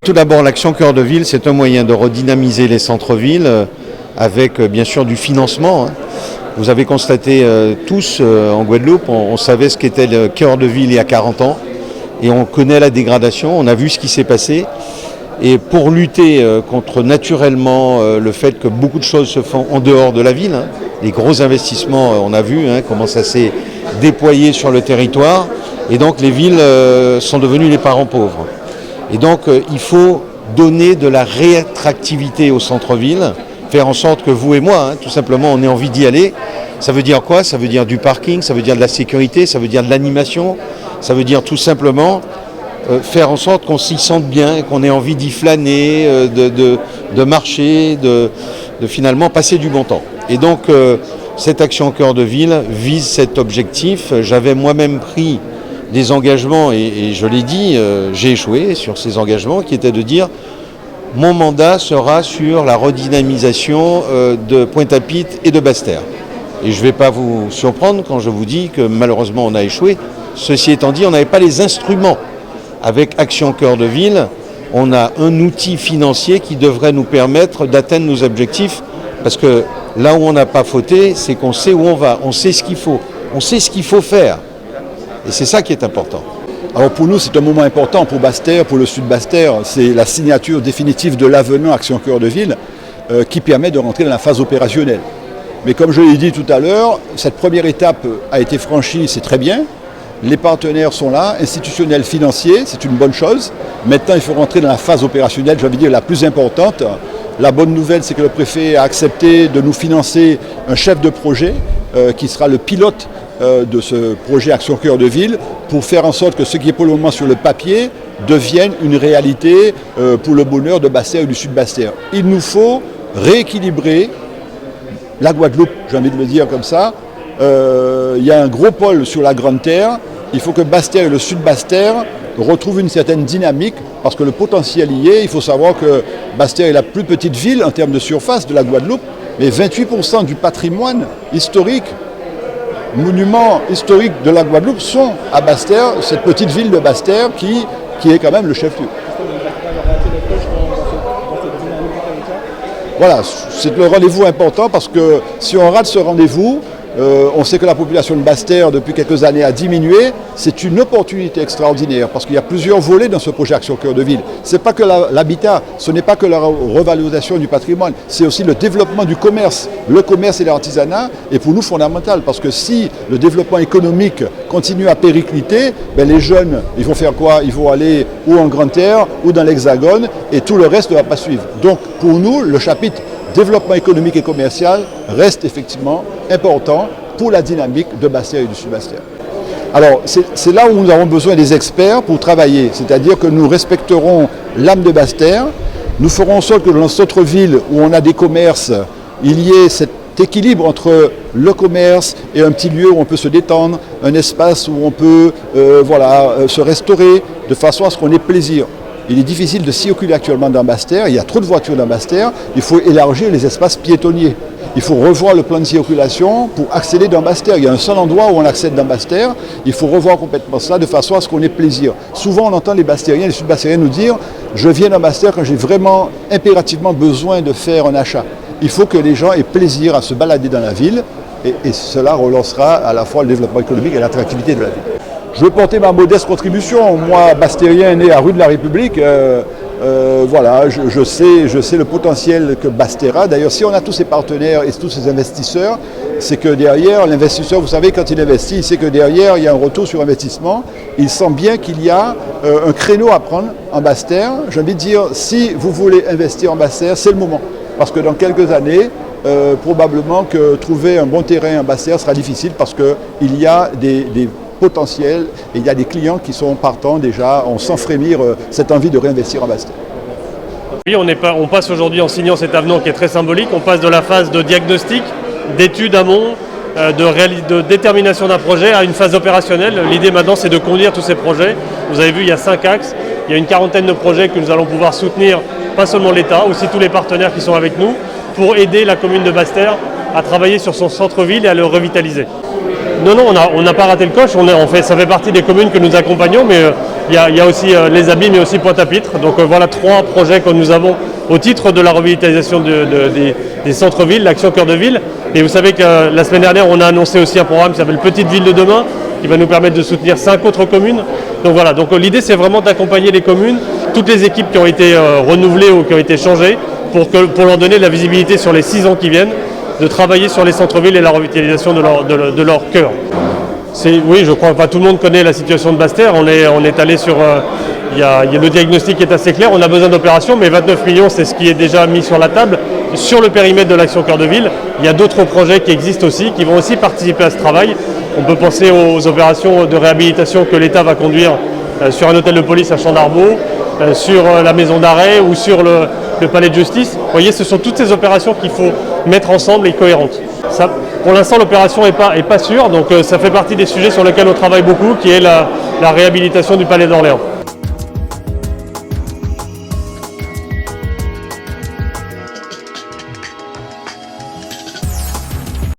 Tout d'abord, l'Action Cœur de Ville, c'est un moyen de redynamiser les centres-villes avec bien sûr du financement. Vous avez constaté tous en Guadeloupe, on savait ce qu'était le cœur de ville il y a 40 ans et on connaît la dégradation, on a vu ce qui s'est passé. Et pour lutter contre naturellement le fait que beaucoup de choses se font en dehors de la ville, les gros investissements, on a vu comment ça s'est déployé sur le territoire, et donc les villes sont devenues les parents pauvres. Et donc il faut donner de la réattractivité au centre-ville, faire en sorte que vous et moi, tout simplement, on ait envie d'y aller. Ça veut dire quoi? Ça veut dire du parking, ça veut dire de la sécurité, ça veut dire de l'animation, ça veut dire tout simplement faire en sorte qu'on s'y sente bien, qu'on ait envie d'y flâner, de marcher, de finalement passer du bon temps. Et donc cette action Cœur de Ville vise cet objectif. J'avais moi-même pris des engagements et je l'ai dit, j'ai échoué sur ces engagements qui étaient de dire mon mandat sera sur la redynamisation de Pointe-à-Pitre et de Basse-Terre. Et je ne vais pas vous surprendre quand je vous dis que malheureusement on a échoué. Ceci étant dit, on n'avait pas les instruments. Avec Action Cœur de Ville, on a un outil financier qui devrait nous permettre d'atteindre nos objectifs. Parce que là où on n'a pas fauté, c'est qu'on sait où on va, on sait ce qu'il faut, on sait ce qu'il faut faire. Et c'est ça qui est important. Alors pour nous, c'est un moment important pour Basse-Terre, pour le sud Basse-Terre. C'est la signature définitive de l'avenant Action Cœur de Ville qui permet de rentrer dans la phase opérationnelle. Mais comme je l'ai dit tout à l'heure, cette première étape a été franchie, c'est très bien. Les partenaires sont là, institutionnels, financiers, c'est une bonne chose. Maintenant, il faut rentrer dans la phase opérationnelle, j'ai envie de dire la plus importante. La bonne nouvelle, c'est que le préfet a accepté de nous financer un chef de projet qui sera le pilote de ce projet Action Cœur de Ville pour faire en sorte que ce qui est pour le moment sur le papier devienne une réalité pour le bonheur de Basse-Terre et du sud Basse-Terre. Il nous faut rééquilibrer la Guadeloupe, j'ai envie de le dire comme ça. Il y a un gros pôle sur la Grande Terre. Il faut que Basse-Terre et le sud Basse-Terre retrouvent une certaine dynamique parce que le potentiel y est. Il faut savoir que Basse-Terre est la plus petite ville en termes de surface de la Guadeloupe, mais 28% du patrimoine historique, monuments historiques de la Guadeloupe sont à Basse-Terre, cette petite ville de Basse-Terre qui est quand même le chef-lieu. Voilà, c'est le rendez-vous important parce que si on rate ce rendez-vous, on sait que la population de Basse-Terre depuis quelques années a diminué. C'est une opportunité extraordinaire parce qu'il y a plusieurs volets dans ce projet Action Cœur de Ville. Ce n'est pas que l'habitat, ce n'est pas que la revalorisation du patrimoine, c'est aussi le développement du commerce. Le commerce et l'artisanat est pour nous fondamental parce que si le développement économique continue à péricliter, les jeunes, ils vont faire quoi? Ils vont aller ou en Grande Terre ou dans l'Hexagone et tout le reste ne va pas suivre. Donc pour nous, le chapitre développement économique et commercial reste effectivement important pour la dynamique de Basse-Terre et du sud Basse-Terre. Alors c'est là où nous avons besoin des experts pour travailler, c'est-à-dire que nous respecterons l'âme de Basse-Terre, nous ferons en sorte que dans notre centre-ville où on a des commerces, il y ait cet équilibre entre le commerce et un petit lieu où on peut se détendre, un espace où on peut se restaurer de façon à ce qu'on ait plaisir. Il est difficile de circuler actuellement dans Basse-Terre, il y a trop de voitures dans Basse-Terre, il faut élargir les espaces piétonniers. Il faut revoir le plan de circulation pour accéder dans Basse-Terre. Il y a un seul endroit où on accède dans Basse-Terre, il faut revoir complètement ça de façon à ce qu'on ait plaisir. Souvent on entend les Basse-Terriens, les Sud-Basse-Terriens nous dire « je viens dans Basse-Terre quand j'ai vraiment impérativement besoin de faire un achat ». Il faut que les gens aient plaisir à se balader dans la ville et cela relancera à la fois le développement économique et l'attractivité de la ville. Je veux porter ma modeste contribution. Moi, Basse-Terrien, né à rue de la République, je sais le potentiel que Basse-Terre a. D'ailleurs, si on a tous ces partenaires et tous ces investisseurs, c'est que derrière, l'investisseur, vous savez, quand il investit, il sait que derrière, il y a un retour sur investissement. Il sent bien qu'il y a un créneau à prendre en Basse-Terre. J'ai envie de dire, si vous voulez investir en Basse-Terre, c'est le moment. Parce que dans quelques années, probablement que trouver un bon terrain en Basse-Terre sera difficile parce qu'il y a des potentiel et il y a des clients qui sont partants déjà, on sent frémir cette envie de réinvestir en Basse-Terre. Oui, on passe aujourd'hui en signant cet avenant qui est très symbolique, on passe de la phase de diagnostic, d'étude amont, de détermination d'un projet à une phase opérationnelle. L'idée maintenant c'est de conduire tous ces projets. Vous avez vu, il y a 5 axes, il y a une quarantaine de projets que nous allons pouvoir soutenir, pas seulement l'État, aussi tous les partenaires qui sont avec nous, pour aider la commune de Basse-Terre à travailler sur son centre-ville et à le revitaliser. Non, on n'a pas raté le coche. Ça fait partie des communes que nous accompagnons, mais il y a aussi les Abîmes et aussi Pointe-à-Pitre. Donc voilà 3 projets que nous avons au titre de la revitalisation des centres-villes, l'action cœur de ville. Et vous savez que la semaine dernière, on a annoncé aussi un programme qui s'appelle Petite Ville de demain, qui va nous permettre de soutenir 5 autres communes. Donc voilà, l'idée c'est vraiment d'accompagner les communes, toutes les équipes qui ont été renouvelées ou qui ont été changées, pour leur donner de la visibilité sur les 6 ans qui viennent, de travailler sur les centres-villes et la revitalisation de leur cœur. Oui, je crois que tout le monde connaît la situation de Basse-Terre. On est allé sur... le diagnostic est assez clair, on a besoin d'opérations, mais 29 millions, c'est ce qui est déjà mis sur la table. Sur le périmètre de l'action cœur de ville, il y a d'autres projets qui existent aussi, qui vont aussi participer à ce travail. On peut penser aux opérations de réhabilitation que l'État va conduire sur un hôtel de police à Champ d'Arbaud, sur la maison d'arrêt ou sur le palais de justice. Vous voyez, ce sont toutes ces opérations qu'il faut mettre ensemble et cohérentes. Pour l'instant, l'opération n'est pas sûre, donc ça fait partie des sujets sur lesquels on travaille beaucoup, qui est la réhabilitation du palais d'Orléans.